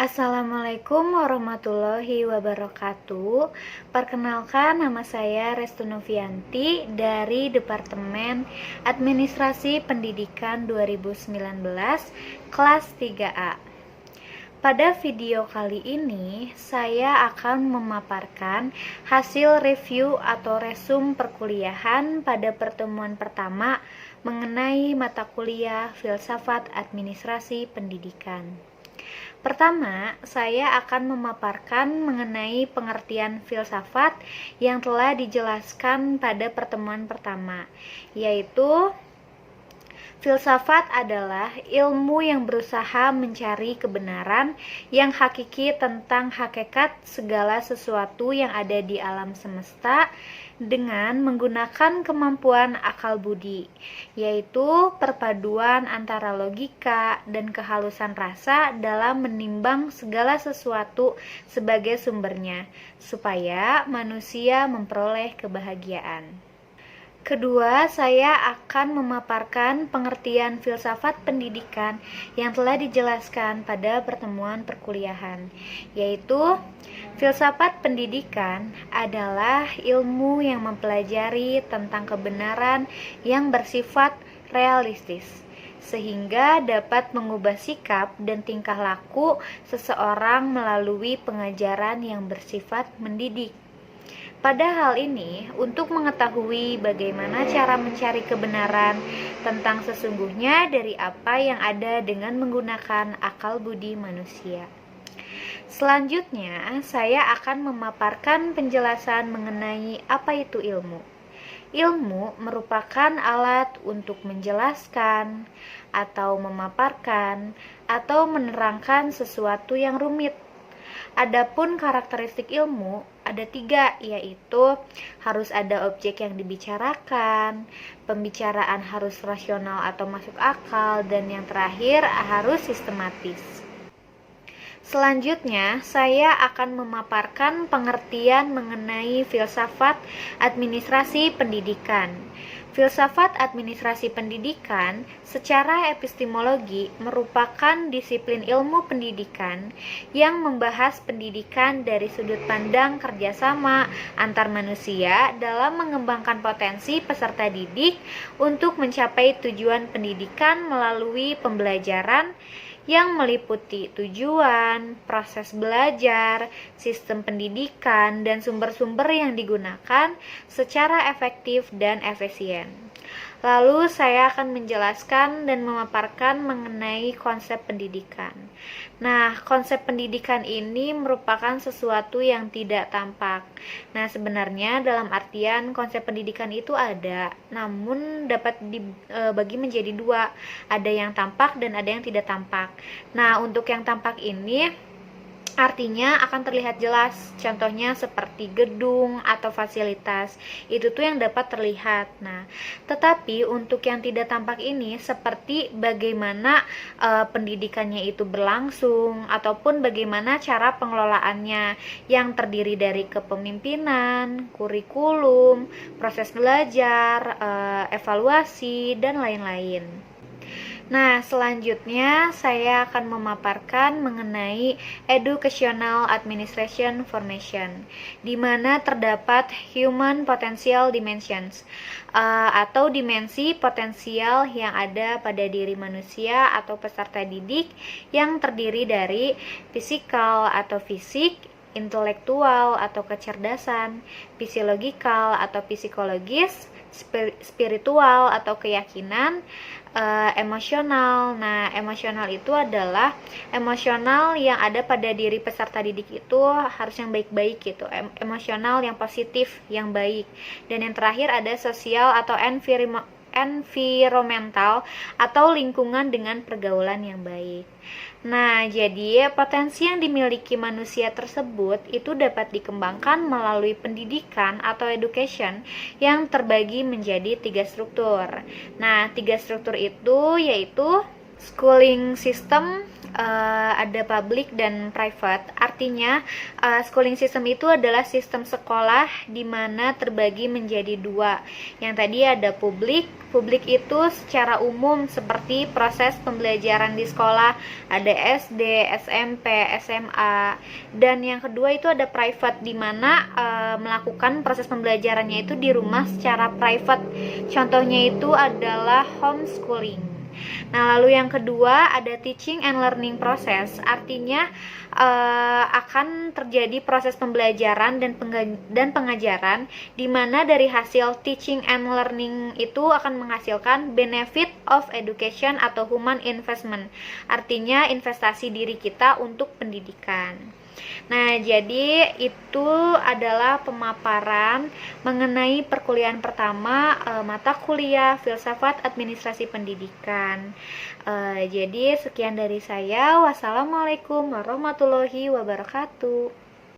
Assalamualaikum warahmatullahi wabarakatuh. Perkenalkan, nama saya Restu Novianti dari Departemen Administrasi Pendidikan 2019 kelas 3A. Pada video kali ini, saya akan memaparkan hasil review atau resum perkuliahan pada pertemuan pertama mengenai mata kuliah Filsafat Administrasi Pendidikan. Pertama, saya akan memaparkan mengenai pengertian filsafat yang telah dijelaskan pada pertemuan pertama, yaitu filsafat adalah ilmu yang berusaha mencari kebenaran yang hakiki tentang hakikat segala sesuatu yang ada di alam semesta dengan menggunakan kemampuan akal budi, yaitu perpaduan antara logika dan kehalusan rasa dalam menimbang segala sesuatu sebagai sumbernya, supaya manusia memperoleh kebahagiaan. Kedua, saya akan memaparkan pengertian filsafat pendidikan yang telah dijelaskan pada pertemuan perkuliahan, yaitu filsafat pendidikan adalah ilmu yang mempelajari tentang kebenaran yang bersifat realistis, sehingga dapat mengubah sikap dan tingkah laku seseorang melalui pengajaran yang bersifat mendidik. Pada hal ini, untuk mengetahui bagaimana cara mencari kebenaran tentang sesungguhnya dari apa yang ada dengan menggunakan akal budi manusia. Selanjutnya, saya akan memaparkan penjelasan mengenai apa itu ilmu. Ilmu merupakan alat untuk menjelaskan, atau memaparkan, atau menerangkan sesuatu yang rumit. Adapun karakteristik ilmu ada 3, yaitu harus ada objek yang dibicarakan, pembicaraan harus rasional atau masuk akal, dan yang terakhir harus sistematis. Selanjutnya, saya akan memaparkan pengertian mengenai filsafat administrasi pendidikan. Filsafat administrasi pendidikan secara epistemologi merupakan disiplin ilmu pendidikan yang membahas pendidikan dari sudut pandang kerjasama antar manusia dalam mengembangkan potensi peserta didik untuk mencapai tujuan pendidikan melalui pembelajaran yang meliputi tujuan, proses belajar, sistem pendidikan, dan sumber-sumber yang digunakan secara efektif dan efisien. Lalu saya akan menjelaskan dan memaparkan mengenai konsep pendidikan. Nah, konsep pendidikan ini merupakan sesuatu yang tidak tampak. Nah, sebenarnya dalam artian konsep pendidikan itu ada, namun dapat dibagi menjadi 2. Ada yang tampak dan ada yang tidak tampak. Nah, untuk yang tampak ini artinya akan terlihat jelas, contohnya seperti gedung atau fasilitas, itu tuh yang dapat terlihat. Nah, tetapi untuk yang tidak tampak ini seperti bagaimana pendidikannya itu berlangsung, ataupun bagaimana cara pengelolaannya yang terdiri dari kepemimpinan, kurikulum, proses belajar, evaluasi, dan lain-lain. Nah, selanjutnya saya akan memaparkan mengenai Educational Administration Formation, di mana terdapat Human Potential Dimensions, atau dimensi potensial yang ada pada diri manusia atau peserta didik yang terdiri dari fisikal atau fisik, intelektual atau kecerdasan, fisiologikal atau psikologis, spiritual atau keyakinan, emosional. Nah, emosional itu adalah emosional yang ada pada diri peserta didik itu harus yang baik-baik gitu, emosional yang positif, yang baik. Dan yang terakhir ada sosial atau environmental atau lingkungan dengan pergaulan yang baik. Nah, jadi potensi yang dimiliki manusia tersebut itu dapat dikembangkan melalui pendidikan atau education yang terbagi menjadi 3 struktur. Nah, 3 struktur itu yaitu schooling system ada public dan private. Artinya schooling system itu adalah sistem sekolah di mana terbagi menjadi dua. Yang tadi ada publik. Publik itu secara umum seperti proses pembelajaran di sekolah, ada SD, SMP, SMA. Dan yang kedua itu ada private, di mana melakukan proses pembelajarannya itu di rumah secara private. Contohnya itu adalah homeschooling. Nah, lalu yang kedua ada teaching and learning process, artinya akan terjadi proses pembelajaran dan pengajaran di mana dari hasil teaching and learning itu akan menghasilkan benefit of education atau human investment, artinya investasi diri kita untuk pendidikan. Nah, jadi itu adalah pemaparan mengenai perkuliahan pertama mata kuliah Filsafat Administrasi Pendidikan. Jadi sekian dari saya. Wassalamualaikum warahmatullahi wabarakatuh.